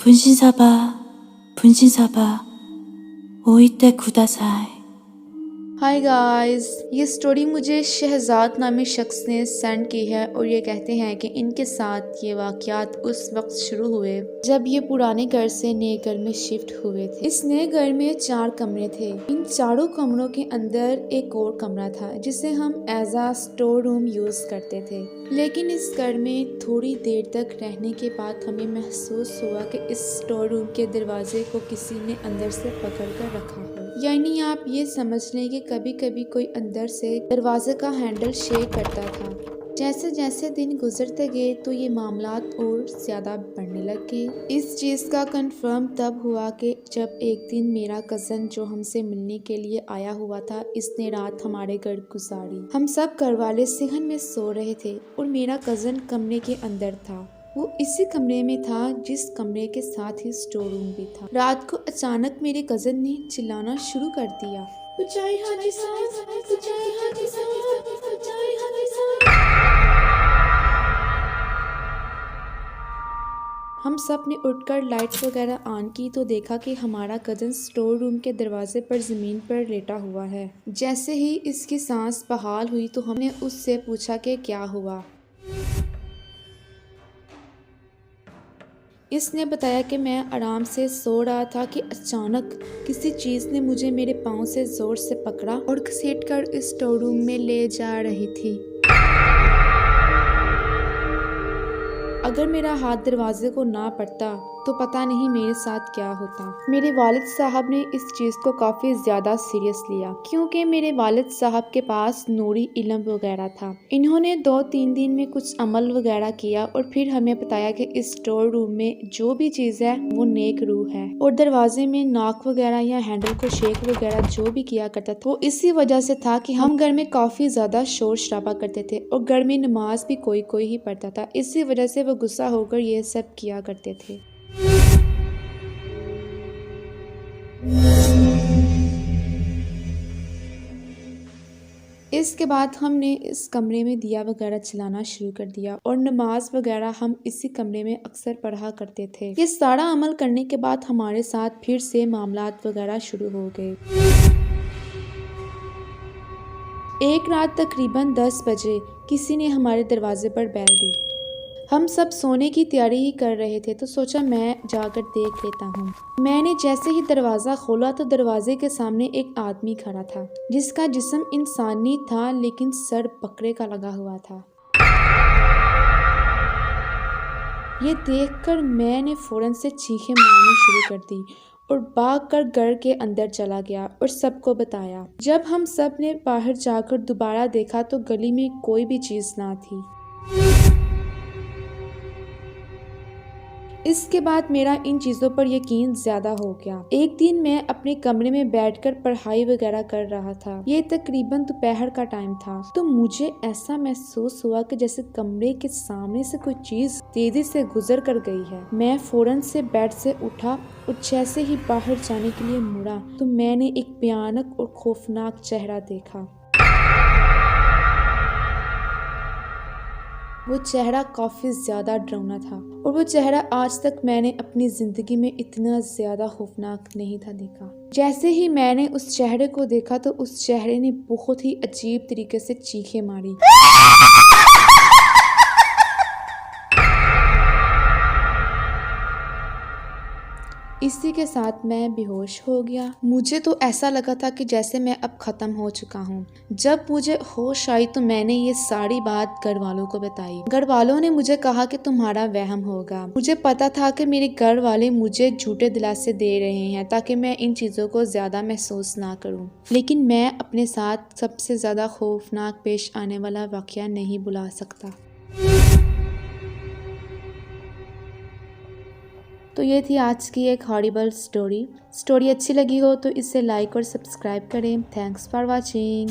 분신사바, 분신사바, 오이테 कुदासाई। Hi guys, ये story मुझे शहजाद नामी शख्स ने सेंड की है और ये कहते हैं कि इनके साथ ये वाक़यात उस वक्त शुरू हुए जब ये पुराने घर से नए घर में शिफ्ट हुए थे। इस नए घर में 4 कमरे थे। इन चारों कमरों के अंदर एक और कमरा था जिसे हम एज आ स्टोर रूम यूज़ करते थे। लेकिन इस घर में थोड़ी देर तक रहने के बाद हमें महसूस हुआ कि इस स्टोर रूम के दरवाजे को किसी ने अंदर से पकड़ कर रखा हो। यानी आप ये समझ लें कि कभी कभी कोई अंदर से दरवाजे का हैंडल शेक करता था। जैसे जैसे दिन गुजरते गए तो ये मामलात और ज़्यादा बढ़ने लग गए। इस चीज़ का कंफर्म तब हुआ कि जब एक दिन मेरा कज़न जो हमसे मिलने के लिए आया हुआ था, इसने रात हमारे घर गुजारी। हम सब घर वाले सेहन में सो रहे थे और मेरा कज़न कमरे के अंदर था। वो इसी कमरे में था जिस कमरे के साथ ही स्टोर रूम भी था। रात को अचानक मेरे कज़न ने चिल्लाना शुरू कर दिया, हम सब ने उठकर लाइट्स वगैरह ऑन की तो देखा कि हमारा कज़न स्टोर रूम के दरवाजे पर ज़मीन पर लेटा हुआ है। जैसे ही इसकी सांस बहाल हुई तो हमने उससे पूछा कि क्या हुआ। इसने बताया कि मैं आराम से सो रहा था कि अचानक किसी चीज़ ने मुझे मेरे पाँव से ज़ोर से पकड़ा और घसीटकर इस स्टोर रूम में ले जा रही थी। अगर मेरा हाथ दरवाजे को ना पड़ता तो पता नहीं मेरे साथ क्या होता। मेरे वालिद साहब ने इस चीज़ को काफ़ी ज़्यादा सीरियस लिया क्योंकि मेरे वालिद साहब के पास नूरी इल्म वगैरह था। इन्होंने 2-3 दिन में कुछ अमल वगैरह किया और फिर हमें बताया कि इस स्टोर रूम में जो भी चीज़ है वो नेक रूह है और दरवाजे में नॉक वगैरह या हैंडल को शेक वगैरह जो भी किया करता था वो इसी वजह से था कि हम घर में काफ़ी ज़्यादा शोर शराबा करते थे और घर में नमाज भी कोई कोई ही पढ़ता था। इसी वजह से वो गुस्सा होकर ये सब किया करते थे। इसके बाद हमने इस कमरे में दिया वगैरह चलाना शुरू कर दिया और नमाज वगैरह हम इसी कमरे में अक्सर पढ़ा करते थे। ये सारा अमल करने के बाद हमारे साथ फिर से मामलात वगैरह शुरू हो गए। एक रात तकरीबन 10 बजे किसी ने हमारे दरवाजे पर बेल दी। हम सब सोने की तैयारी ही कर रहे थे तो सोचा मैं जाकर देख लेता हूँ। मैंने जैसे ही दरवाज़ा खोला तो दरवाजे के सामने एक आदमी खड़ा था जिसका जिस्म इंसानी था लेकिन सर बकरे का लगा हुआ था। ये देखकर मैंने फ़ौरन से चीखें मारनी शुरू कर दी और भागकर घर के अंदर चला गया और सबको बताया। जब हम सब ने बाहर जाकर दोबारा देखा तो गली में कोई भी चीज़ ना थी। इसके बाद मेरा इन चीज़ों पर यकीन ज़्यादा हो गया। एक दिन मैं अपने कमरे में बैठकर पढ़ाई वगैरह कर रहा था। ये तकरीबन दोपहर का टाइम था तो मुझे ऐसा महसूस हुआ कि जैसे कमरे के सामने से कोई चीज़ तेजी से गुजर कर गई है। मैं फौरन से बेड से उठा और जैसे ही बाहर जाने के लिए मुड़ा तो मैंने एक भयानक और खौफनाक चेहरा देखा। वो चेहरा काफ़ी ज़्यादा डरावना था और वो चेहरा आज तक मैंने अपनी ज़िंदगी में इतना ज़्यादा खौफनाक नहीं था देखा। जैसे ही मैंने उस चेहरे को देखा तो उस चेहरे ने बहुत ही अजीब तरीके से चीखें मारी। इसी के साथ मैं बेहोश हो गया। मुझे तो ऐसा लगा था कि जैसे मैं अब ख़त्म हो चुका हूँ। जब मुझे होश आई तो मैंने ये सारी बात घर वालों को बताई। घर वालों ने मुझे कहा कि तुम्हारा वहम होगा। मुझे पता था कि मेरे घर वाले मुझे झूठे दिलासे दे रहे हैं ताकि मैं इन चीज़ों को ज़्यादा महसूस ना करूँ, लेकिन मैं अपने साथ सबसे ज़्यादा खौफनाक पेश आने वाला वाक़या नहीं भुला सकता। तो ये थी आज की एक हॉरिबल स्टोरी। अच्छी लगी हो तो इसे लाइक और सब्सक्राइब करें। Thanks for watching.